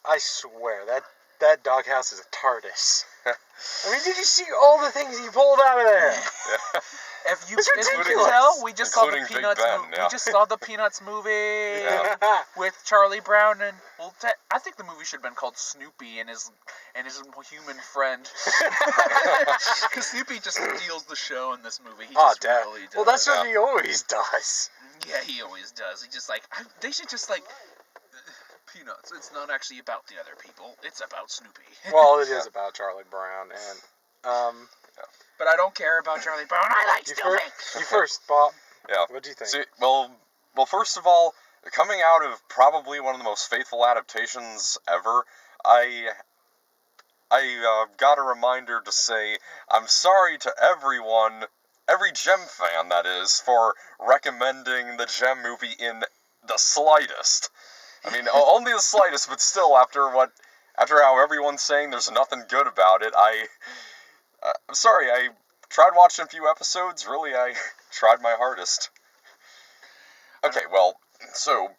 I swear, that doghouse is a TARDIS. I mean, did you see all the things he pulled out of there? Yeah. It's As you can ridiculous. tell, we just saw the Including Big Peanuts. Ben, yeah. We just saw the Peanuts movie Yeah. with Charlie Brown and I think the movie should have been called Snoopy and his human friend. Because Snoopy just steals the show in this movie. He just really does. Well, that's what he always does. Yeah, he always does. He just they should just Peanuts. It's not actually about the other people. It's about Snoopy. Well, it is about Charlie Brown, and But I don't care about Charlie Brown. I like Snoopy. You first, Bob. Yeah. What do you think? See, well, first of all, coming out of probably one of the most faithful adaptations ever, I got a reminder to say I'm sorry to everyone, every Gem fan that is, for recommending the Gem movie in the slightest. I mean, only the slightest, but still, after how everyone's saying there's nothing good about it, I'm sorry, I tried watching a few episodes, really, I tried my hardest. Okay, well, so,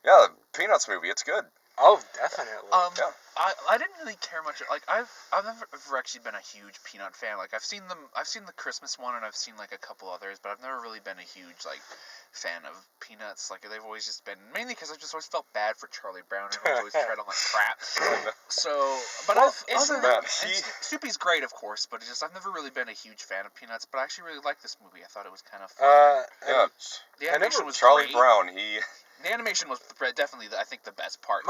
yeah, the Peanuts movie, it's good. Oh, definitely. Yeah. I didn't really care much. Like I've never actually been a huge Peanut fan. Like I've seen the Christmas one and I've seen like a couple others, but I've never really been a huge fan of Peanuts. Like they've always just been mainly because I've just always felt bad for Charlie Brown and always tread on like crap. So, but Snoopy's great, of course, but I've never really been a huge fan of Peanuts. But I actually really liked this movie. I thought it was kind of fun. Yeah. The animation was Charlie great. Brown, The animation was definitely, I think, the best part.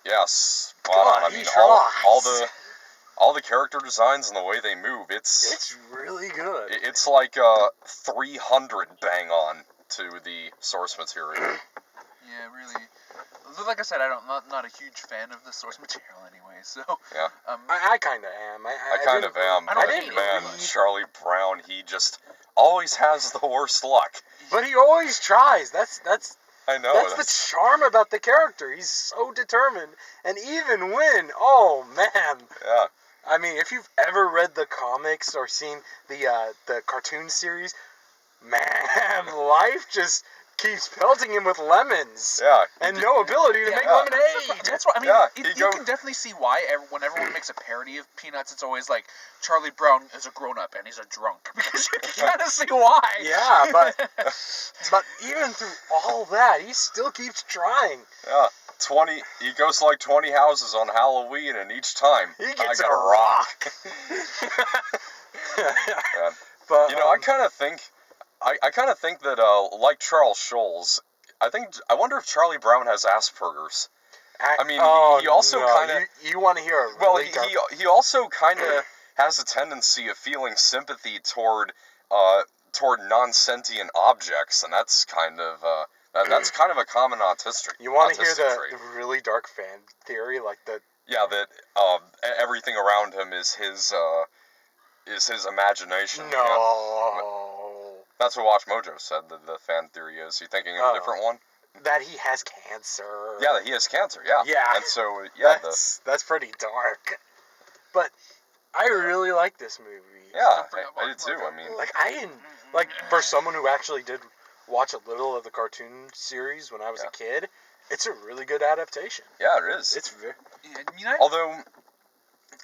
Yes. God, I mean, tries. all the character designs and the way they move, it's really good. It's like 300 bang on to the source material. Yeah, really. Like I said, I'm not a huge fan of the source material anyway, so... Yeah. I kind of am. I kind of am, I but didn't man, read. Charlie Brown, he just always has the worst luck. But he always tries. That's I know. That's the charm about the character. He's so determined, and even when, oh man. Yeah. I mean, if you've ever read the comics or seen the cartoon series, man, life just keeps pelting him with lemons. Yeah. And no ability to make lemonade. That's what I mean. Yeah, you can definitely see why when everyone makes a parody of Peanuts, it's always like Charlie Brown is a grown-up and he's a drunk, because you can kind of see why. Yeah, but even through all that, he still keeps trying. Yeah. He goes to like 20 houses on Halloween, and each time he gets a rock. Yeah. But I kind of think that like Charles Schulz, I wonder if Charlie Brown has Asperger's. I mean, he also kind of... You want to hear a really he also kind of has a tendency of feeling sympathy toward non-sentient objects, and that's kind of a common autistic trait. You want to hear the really dark fan theory, like the... Yeah, that everything around him is his imagination. No. Yeah. That's what Watch Mojo said, the fan theory is. You thinking of a different one? That he has cancer. Yeah, that he has cancer, yeah. Yeah. And so, yeah. That's pretty dark. But I really like this movie. Yeah, I did too, I mean... I didn't... for someone who actually did watch a little of the cartoon series when I was a kid, it's a really good adaptation. Yeah, it is. It's very... Although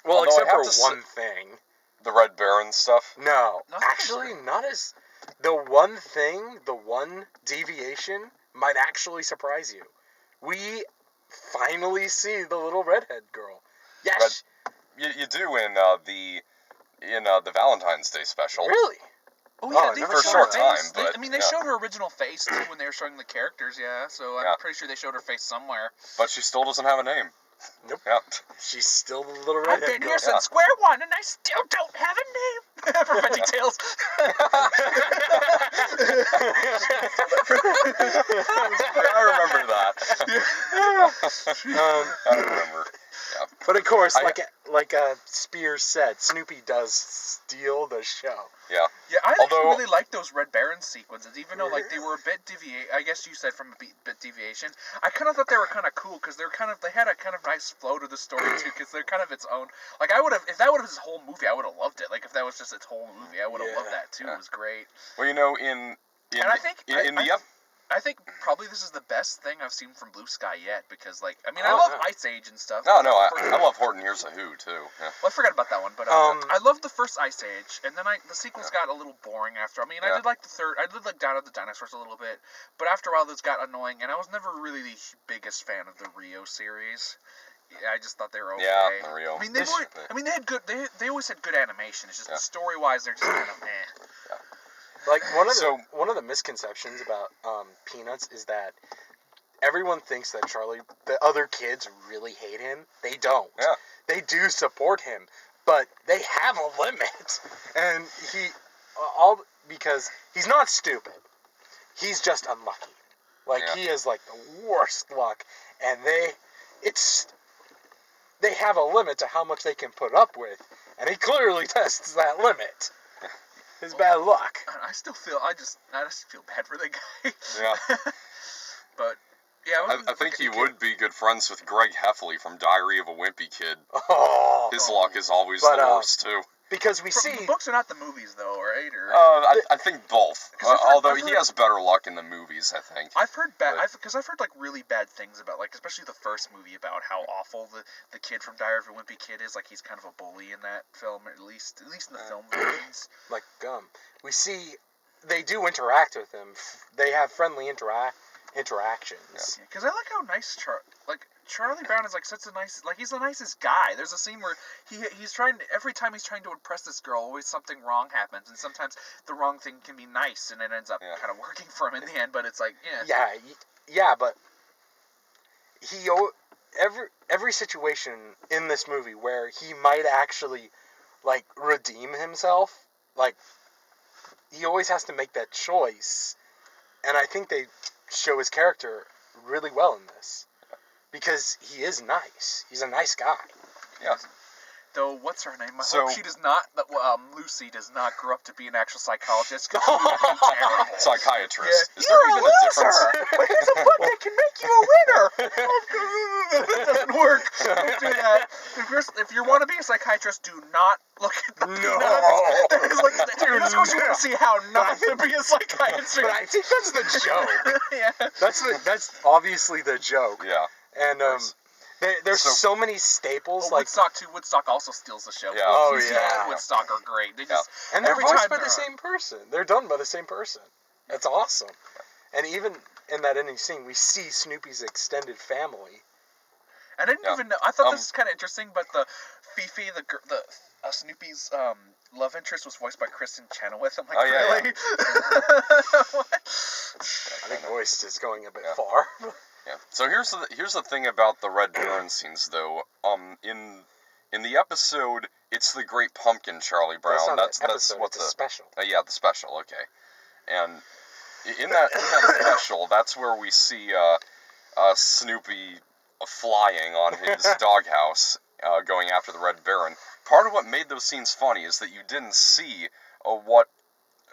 except for one thing. The Red Baron stuff? No, actually, not as... The one deviation might actually surprise you. We finally see the little redhead girl. Yes! You do in the Valentine's Day special. Really? Oh yeah, they for a showed short her time, face. but... They showed her original face, too, when they were showing the characters, yeah. So I'm pretty sure they showed her face somewhere. But she still doesn't have a name. Nope. Yeah. She's still the little redhead girl. I've been here since square one, and I still don't have a name. For VeggieTales. I remember that. I remember. Yeah. But of course, like Spears said, Snoopy does steal the show. Yeah. Yeah, I really like those Red Baron sequences, even though they were a bit I guess you said from a bit deviation. I kind of thought they were kind of cool because they had a kind of nice flow to the story too, because they're kind of its own. Like if that would have been his whole movie, I would have loved it. Like if that was just its whole movie, I would have loved that too. It was great. Well, in I think probably this is the best thing I've seen from Blue Sky yet, because, like, I mean, I Oh, love yeah. Ice Age and stuff. No, but no, the I love Horton Hears a Who too. Yeah. Well, I forgot about that one, but I loved the first Ice Age, and then the sequels got a little boring after. I mean, I did like the third, I did like Down of the Dinosaurs a little bit, but after a while those got annoying, and I was never really the biggest fan of the Rio series. Yeah, I just thought they were okay. Yeah, the Rio. I mean, they had good. They always had good animation. It's just story wise, they're just kind of eh. Like one of the misconceptions about Peanuts is that everyone thinks that the other kids really hate him. They don't. Yeah. They do support him, but they have a limit, and because he's not stupid. He's just unlucky. Like he is like the worst luck, and they have a limit to how much they can put up with, and he clearly tests that limit. His bad luck. I still feel I just feel bad for the guy. Yeah. But yeah, I think he would be good friends with Greg Heffley from Diary of a Wimpy Kid. Oh, His luck is always the worst too. Because we see the books are not the movies though, right? Or I think both. Although he has better luck in the movies, I think. I've heard I've heard like really bad things about, like, especially the first movie, about how awful the kid from Diary of a Wimpy Kid is. Like, he's kind of a bully in that film, at least in the film versions. Like we see they do interact with him. They have friendly interactions. Because I like how nice Charlie Brown is, like, such a nice, like, he's the nicest guy. There's a scene where he's trying to, every time he's trying to impress this girl, always something wrong happens, and sometimes the wrong thing can be nice, and it ends up kind of working for him in the end. But it's like, but every situation in this movie where he might actually, like, redeem himself, like, he always has to make that choice, and I think they show his character really well in this. Because he is nice. He's a nice guy. Yeah. Though, what's her name? I hope she does not, Lucy does not grow up to be an actual psychologist, because she would be terrible. Psychiatrist. Yeah. Is there even a difference? But here's a book that can make you a winner. That doesn't work. Don't do that. If you want to be a psychiatrist, do not look at the peanuts. That's what you want to see how not to be a psychiatrist. But I think that's the joke. Yeah. That's obviously the joke. Yeah. And there's so many staples. Well, like Woodstock also steals the show. Yeah. Oh, Lucy yeah. and Woodstock are great. They just and they're every voiced time by the same person. They're done by the same person. That's awesome. And even in that ending scene, we see Snoopy's extended family. I didn't even know. I thought this was kind of interesting, but the Fifi, the Snoopy's love interest was voiced by Kristen Chenoweth. I'm like, really? I think voice is going a bit far. Yeah. So here's the thing about the Red Baron scenes, though. In the episode, it's the Great Pumpkin, Charlie Brown. That's what the special. Yeah, the special. Okay. And in that special, that's where we see Snoopy flying on his doghouse, going after the Red Baron. Part of what made those scenes funny is that you didn't see what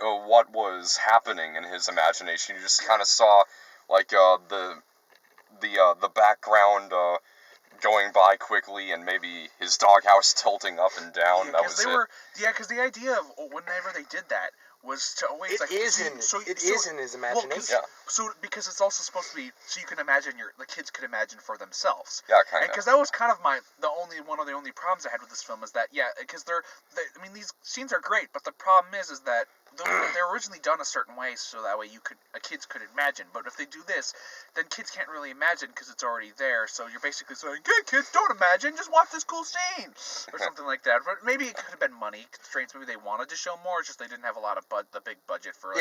was happening in his imagination. You just kind of saw, like, the background going by quickly, and maybe his doghouse tilting up and down. Yeah, that was it. Because the idea of whenever they did that was to always It is in his imagination. So because it's also supposed to be so you can imagine the kids could imagine for themselves. Yeah, kind of. Because that was kind of one of the only problems I had with this film is that because I mean, these scenes are great, but the problem is that they're originally done a certain way so that way kids could imagine. But if they do this, then kids can't really imagine because it's already there. So you're basically saying, "Hey, kids, don't imagine, just watch this cool scene," or something like that. But maybe it could have been money constraints. Maybe they wanted to show more, it's just they didn't have a lot of the big budget for.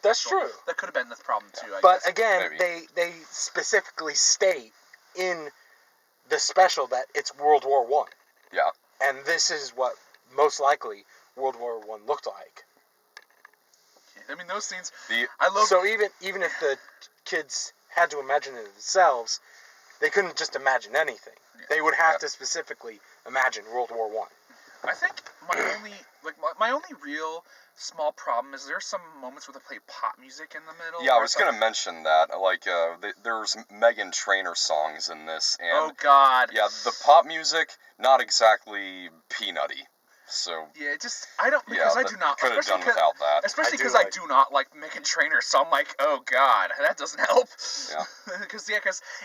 That's true. That could have been the problem too. I But guess. again, they specifically state in the special that it's World War I. Yeah. And this is what most likely World War I looked like. I mean, those scenes. So even if the kids had to imagine it themselves, they couldn't just imagine anything. Yeah. They would have to specifically imagine World War I. I think my only real small problem is there's some moments where they play pop music in the middle. Yeah, I was gonna mention that. Like, there's Meghan Trainor songs in this, and oh God. Yeah, the pop music, not exactly peanutty. So Yeah, I don't, yeah, because I do not, could have done especially without that. especially I do because like- I do not like Mick and Trainer, so I'm like, oh god, that doesn't help. Yeah. Because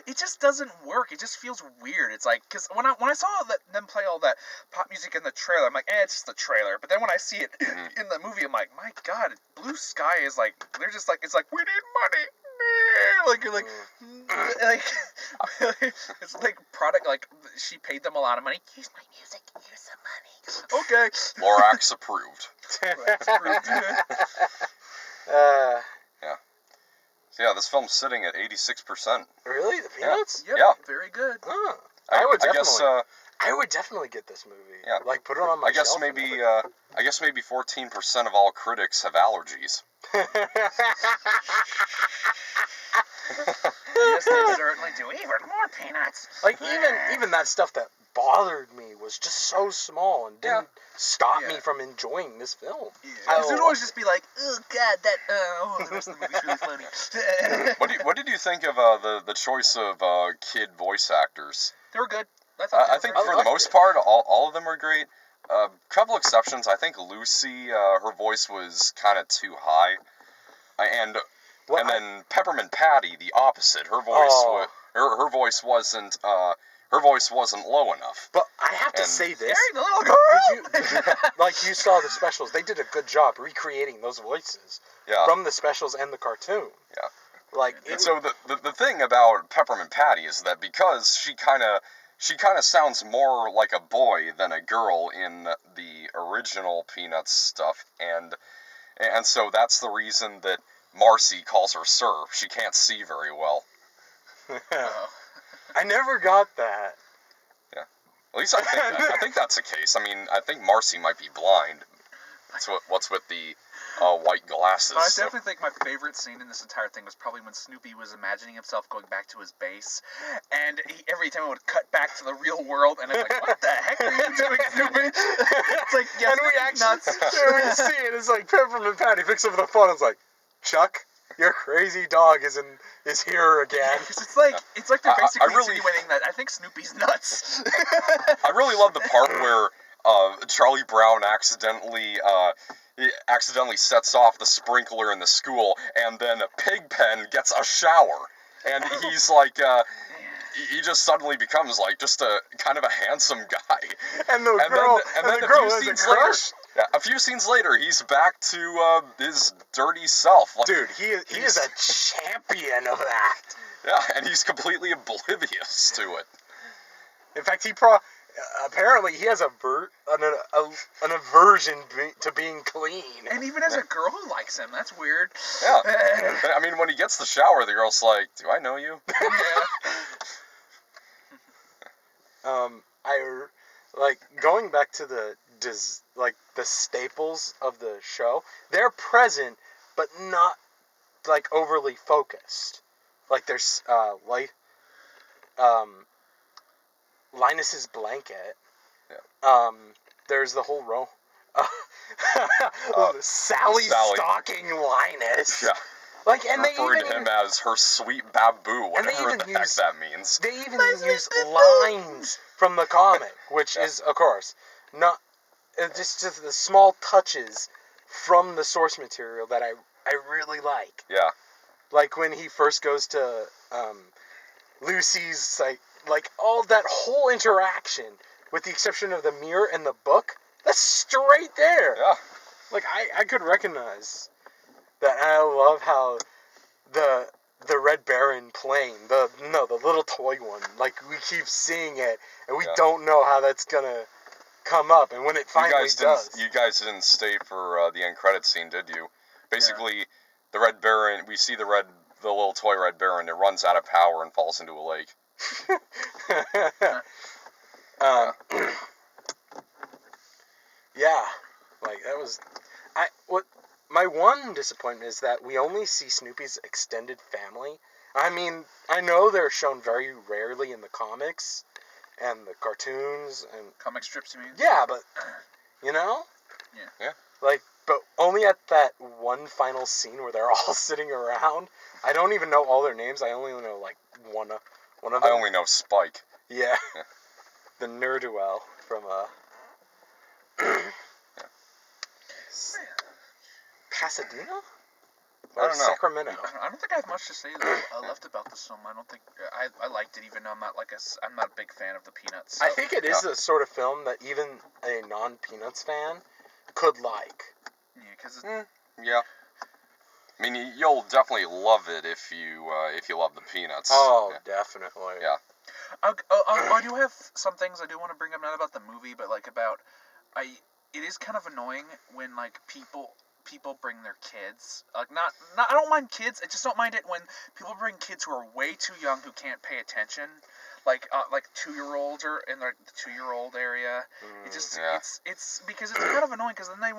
it just doesn't work. It just feels weird. It's like, because when I saw them play all that pop music in the trailer, I'm like, it's just the trailer. But then when I see it in the movie, I'm like, my god, Blue Sky is like, they're just like, it's like, we need money. Like you're like it's like product, like she paid them a lot of money. Here's my music, here's some money. Okay. Lorax approved. uh, So yeah, this film's sitting at 86%. really? The Peanuts? Yep, Yeah. very good. Huh. I would definitely. I I would definitely get this movie. Yeah. Like put it on my guess shelf. maybe I guess maybe 14% of all critics have allergies. Yes, they certainly do. Even more peanuts. Like even that stuff that bothered me was just so small and didn't stop me from enjoying this film. Because it would always just be like, oh god, that the rest of the movie's really funny. What did you think of the choice of kid voice actors? They were good. I think for the most part, all of them were great. Couple exceptions. I think Lucy, her voice was kind of too high, and then Peppermint Patty, the opposite. Her voice her voice wasn't low enough. But I have to say this. Scary, the little girl. Did you like you saw the specials? They did a good job recreating those voices from the specials and the cartoon. Yeah. Like So the thing about Peppermint Patty is that because she kind of sounds more like a boy than a girl in the original Peanuts stuff, and so that's the reason that Marcy calls her Sir. She can't see very well. I never got that. Yeah, at least I think that's the case. I mean, I think Marcy might be blind. That's what's with the white glasses. But I definitely think my favorite scene in this entire thing was probably when Snoopy was imagining himself going back to his base, and every time it would cut back to the real world, and it's like, what the heck are you doing, Snoopy? It's like, yes, And we actually nuts. when you see it, it's like Peppermint Patty picks up the phone and is like, Chuck, your crazy dog is here again. It's like they're basically really- insinuating that I think Snoopy's nuts. I really love the part where Charlie Brown accidentally sets off the sprinkler in the school, and then Pigpen gets a shower, and he's like, he just suddenly becomes like just a kind of a handsome guy. And the girl has a crush. A few scenes later, he's back to his dirty self. Like, Dude, he is a champion of that. yeah, and he's completely oblivious to it. In fact, apparently he has an aversion to being clean. And even as a girl who likes him, that's weird. Yeah. I mean, when he gets the shower, the girl's like, "Do I know you?" I like going back to the staples of the show. They're present, but not like overly focused. Like there's Linus's blanket. Yeah. There's the whole row. Sally stalking Linus. Yeah. Like, and referring to him as her sweet babu, whatever the heck that means. They even use lines from the comic, which is, of course, not just the small touches from the source material that I really like. Yeah. Like when he first goes to Lucy's, like all that whole interaction, with the exception of the mirror and the book, that's straight there. Yeah. Like I could recognize that. And I love how the Red Baron plane, the little toy one, like we keep seeing it and we don't know how that's gonna come up, and when it finally does. You guys didn't stay for the end credit scene, did you? Basically, the Red Baron, we see the little toy Red Baron, it runs out of power and falls into a lake. Yeah, like that was. My one disappointment is that we only see Snoopy's extended family. I mean, I know they're shown very rarely in the comics and the cartoons and Comic strips, you mean? yeah, but you know, Yeah. like, but only at that one final scene where they're all sitting around. I don't even know all their names. I only know like one of them. I only know Spike. Yeah. The Nerduel from Pasadena? I Or don't know. Sacramento? I don't think I have much to say left about this film. I don't think I liked it, even though I'm not a big fan of the Peanuts. So. I think it is the sort of film that even a non-Peanuts fan could like. Yeah, because Yeah. I mean, you'll definitely love it if you love the Peanuts. Oh, yeah. definitely. Yeah. I do have some things I do want to bring up, not about the movie, but like about it is kind of annoying when like people bring their kids. Like not I don't mind kids. I just don't mind it when people bring kids who are way too young who can't pay attention. Like 2-year-olds or in the 2-year-old area. It just it's because it's kind of annoying because then they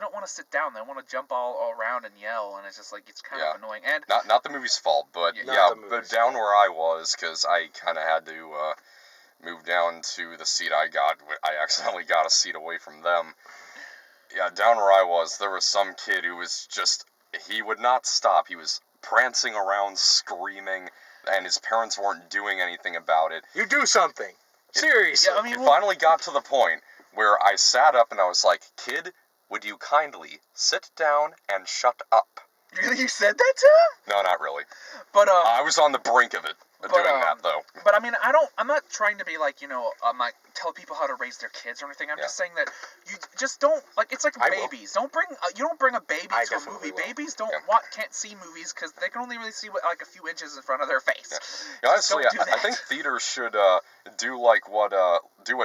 don't want to sit down. They want to jump all around and yell, and it's just like it's kind of annoying. And not the movie's fault, but but down where I was, because I kind of had to move down to the seat I got. I accidentally got a seat away from them. Yeah, down where I was, there was some kid who was he would not stop. He was prancing around, screaming, and his parents weren't doing anything about it. You do something. Seriously. Yeah, I mean, it finally got to the point where I sat up and I was like, "Kid, would you kindly sit down and shut up?" Really, you said that to him? No, not really. But I was on the brink of it, doing that though. But I mean, I'm not trying to be like, I'm like tell people how to raise their kids or anything. I'm just saying that you just don't like. It's like babies. Don't bring you don't bring a baby to a movie. Babies can't see movies because they can only really see like a few inches in front of their face. Yeah. Honestly, I think theaters should do like what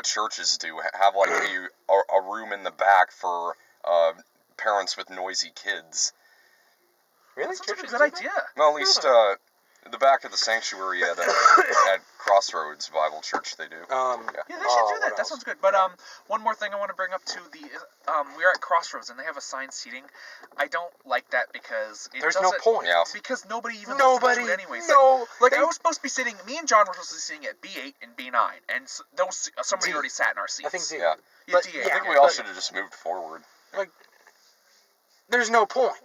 churches do. Have like a room in the back for parents with noisy kids. Really? That sounds like a good idea. Well, at least the back of the sanctuary at Crossroads Bible Church, they do. Yeah, they should do that. That sounds good. But one more thing I want to bring up to we're at Crossroads and they have assigned seating. I don't like that because there's no point. Yeah. Because nobody even listens to it anyways. No. Like I was supposed to be sitting. Me and John were supposed to be sitting at B8 and B9, and somebody already sat in our seats. I think D. Yeah. D8. I think we all should have just moved forward. Like, there's no point.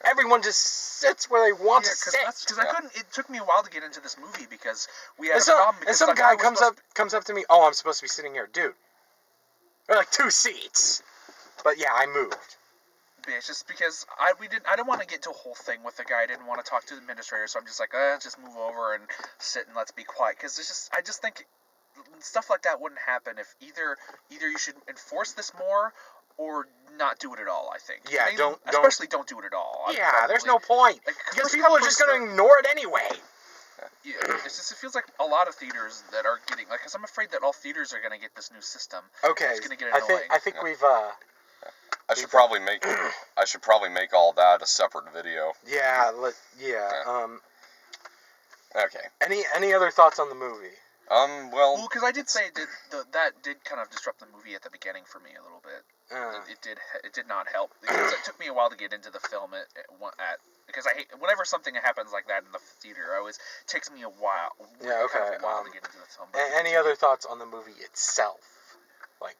Everyone just sits where they want to sit. Because I couldn't. It took me a while to get into this movie because we had a problem. Because some guy comes up to me. Oh, I'm supposed to be sitting here, dude. There are like 2 seats. But yeah, I moved. Yeah, it's just because I didn't want to get into a whole thing with the guy. I didn't want to talk to the administrator, so I'm just like, just move over and sit and let's be quiet. Because I just think stuff like that wouldn't happen if either you should enforce this more or not do it at all. I think. Yeah, don't especially don't do it at all. Yeah, there's no point. Because people are just gonna ignore it anyway. Yeah, it feels like a lot of theaters that are getting because I'm afraid that all theaters are gonna get this new system. Okay, it's gonna get annoying. I think we've I should probably make all that a separate video. Yeah. Okay. Any other thoughts on the movie? Well, because I did say that did kind of disrupt the movie at the beginning for me a little bit. It did not help because it took me a while to get into the film because I hate whenever something happens like that in the theater. It takes me a while. Yeah, okay. Kind of a while to get into the film. Any other thoughts on the movie itself? Like,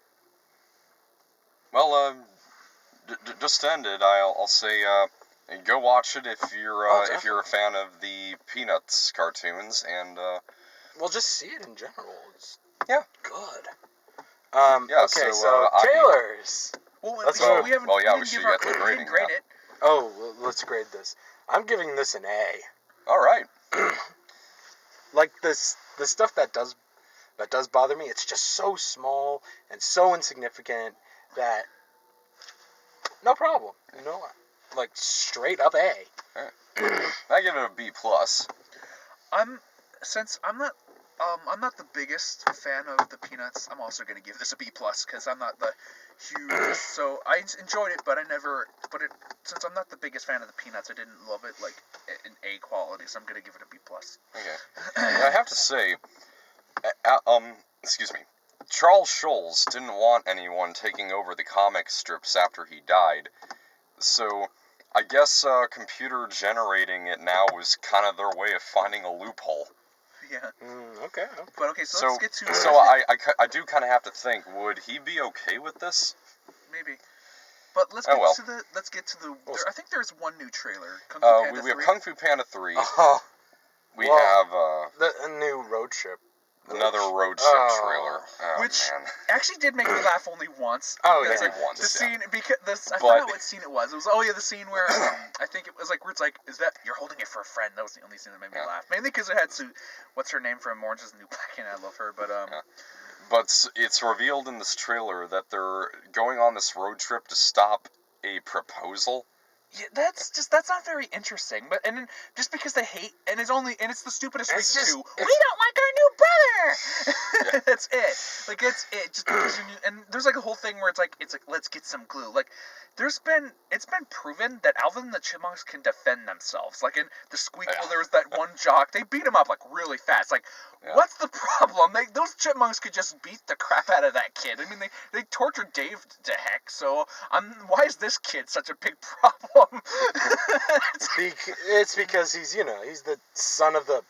well, just to end it, I'll say go watch it if you're a fan of the Peanuts cartoons and. Well, just see it in general. It's good. Okay, so trailers. Let's go. We should get the grading. Grade it. Oh, let's grade this. I'm giving this an A. All right. Like the stuff that does bother me. It's just so small and so insignificant that no problem. You know, like straight up A. I give it a B plus. Since I'm not the biggest fan of the Peanuts, I'm also going to give this a B plus because I'm not the huge. So I enjoyed it, but since I'm not the biggest fan of the Peanuts, I didn't love it like in A quality. So I'm going to give it a B plus. Okay. I have to say, excuse me, Charles Schulz didn't want anyone taking over the comic strips after he died, so I guess computer generating it now was kind of their way of finding a loophole. Yeah. Okay. But okay, so let's get to. So I do kind of have to think. Would he be okay with this? Maybe. But let's get to the. I think there's one new trailer. Kung Fu Panda 3. We have Kung Fu Panda 3. Oh. We have the new road trip Another road trip trailer. Oh, Which man. actually did make me laugh only once. Oh, Because, maybe like, once, the yeah. scene, because I But- forgot what scene it was. It was the scene where I think it was like where it's like, is that you're holding it for a friend? That was the only scene that made me Yeah. laugh. Mainly because it had what's her name from Orange Is the New Black, and I love her. But Yeah. But it's revealed in this trailer that they're going on this road trip to stop a proposal. yeah, that's not very interesting. But and then, just because they hate and it's the stupidest It's reason just- too. it's- We don't like our new brother. That's it. Like it's it. Just because you're new, and there's like a whole thing where it's like let's get some glue. Like it's been proven that Alvin and the Chipmunks can defend themselves. Like in the Squeakle, Yeah. there was that one jock. They beat him up like really fast. Like Yeah. what's the problem? Those chipmunks could just beat the crap out of that kid. I mean they tortured Dave to heck. So why is this kid such a big problem? It's because he's the son of the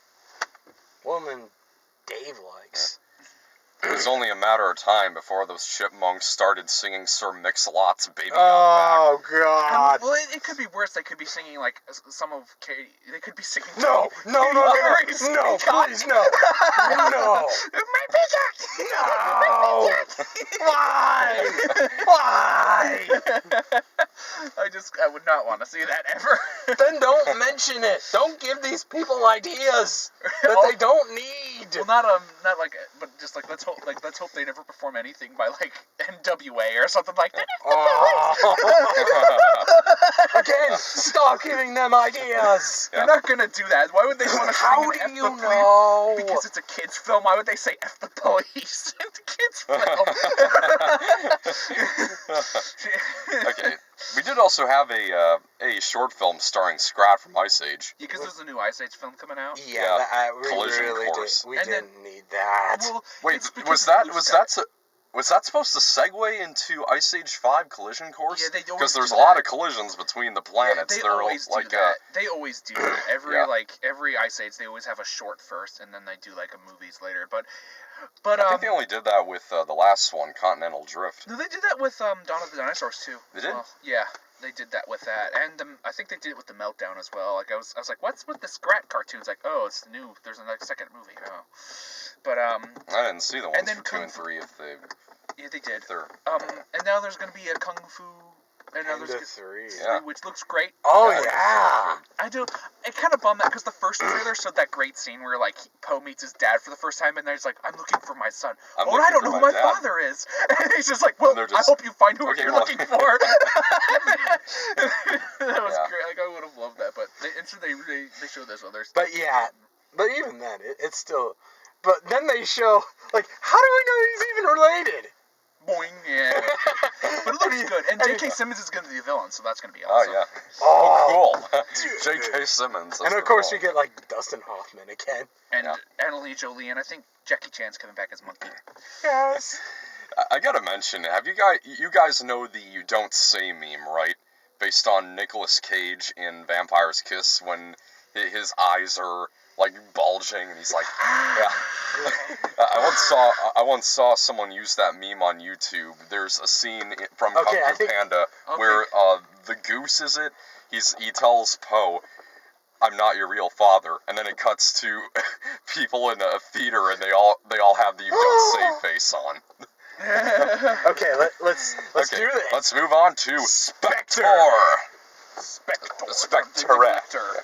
woman Dave likes. It was only a matter of time before those chipmunks started singing Sir Mix-a-Lot's Baby Got Oh God! Well, it could be worse. They could be singing like some of Katie. They could be singing. No, Perry's no, God. please, no, no, My pizza. no! Why? Why? I would not want to see that ever. Then don't mention it. Don't give these people ideas that they don't need. Well, not like, but just like let's hope they never perform anything by like NWA or something like that. Again, stop giving them ideas. They're not gonna do that. Why would they want to How sing do an F you the police? know? Because it's a kids' film. Why would they say F the police in the kids' film? Okay, we did also have a short film starring Scrat from Ice Age. Because there's a new Ice Age film coming out. Yeah, we Collision really Course. did. We And then- didn't need that. Well, Wait, it's because was of that Blue was Sky. that was that supposed to segue into Ice Age 5 Collision Course? Yeah, they always Because there's do a lot that. of collisions between the Yeah, planets. they They're always like do that. They always do that. Yeah. Every Ice Age, they always have a short first, and then they do like a movies later. But I think they only did that with the last one, Continental Drift. no, they did that with Dawn of the Dinosaurs too. They did? Well, yeah, they did that with that, and I think they did it with the Meltdown as well. Like I was like, what's with the Scrat cartoons? Like, oh, it's new. There's a second movie. Oh, but I didn't see the ones then for 2 Kung and Fu- 3 if they. yeah, they did. They're, And now there's gonna be a Kung Fu. And now End there's of 3. Yeah. which looks great. Oh Yeah. yeah. I do. It kind of bummed that because the first trailer showed that great scene where like Poe meets his dad for the first time, and there's like, "I'm looking for my son." I'm Oh, and I looking don't for know who my my dad. father is. And he's just like, "Well, And they're I just, hope you find who "Okay, you're well." looking for." That was Yeah. great. Like I would have loved that, but they showed this other stuff. But yeah, but even then, it's still. But then they show like, how do we know he's even related? Boing, yeah. But it looks good, and J.K. Simmons is going to be a villain, so that's going to be oh awesome. yeah. Oh, cool. dude. J.K. Simmons. And of course we get like Dustin Hoffman again. And Yeah. Angelina Jolie, and I think Jackie Chan's coming back as Monkey. Yes. I gotta mention, you guys know the "You Don't Say" meme, right? Based on Nicolas Cage in Vampire's Kiss, when his eyes are like bulging, and he's like, yeah. I once saw someone use that meme on YouTube. There's a scene from Kung Okay, I Fu think- Panda Okay. where the goose he tells Poe, "I'm not your real father," and then it cuts to people in a theater, and they all have the "You Don't Say" face on. Okay, let's Okay, do this. let's move on to Spectre. Spectre. Spectre.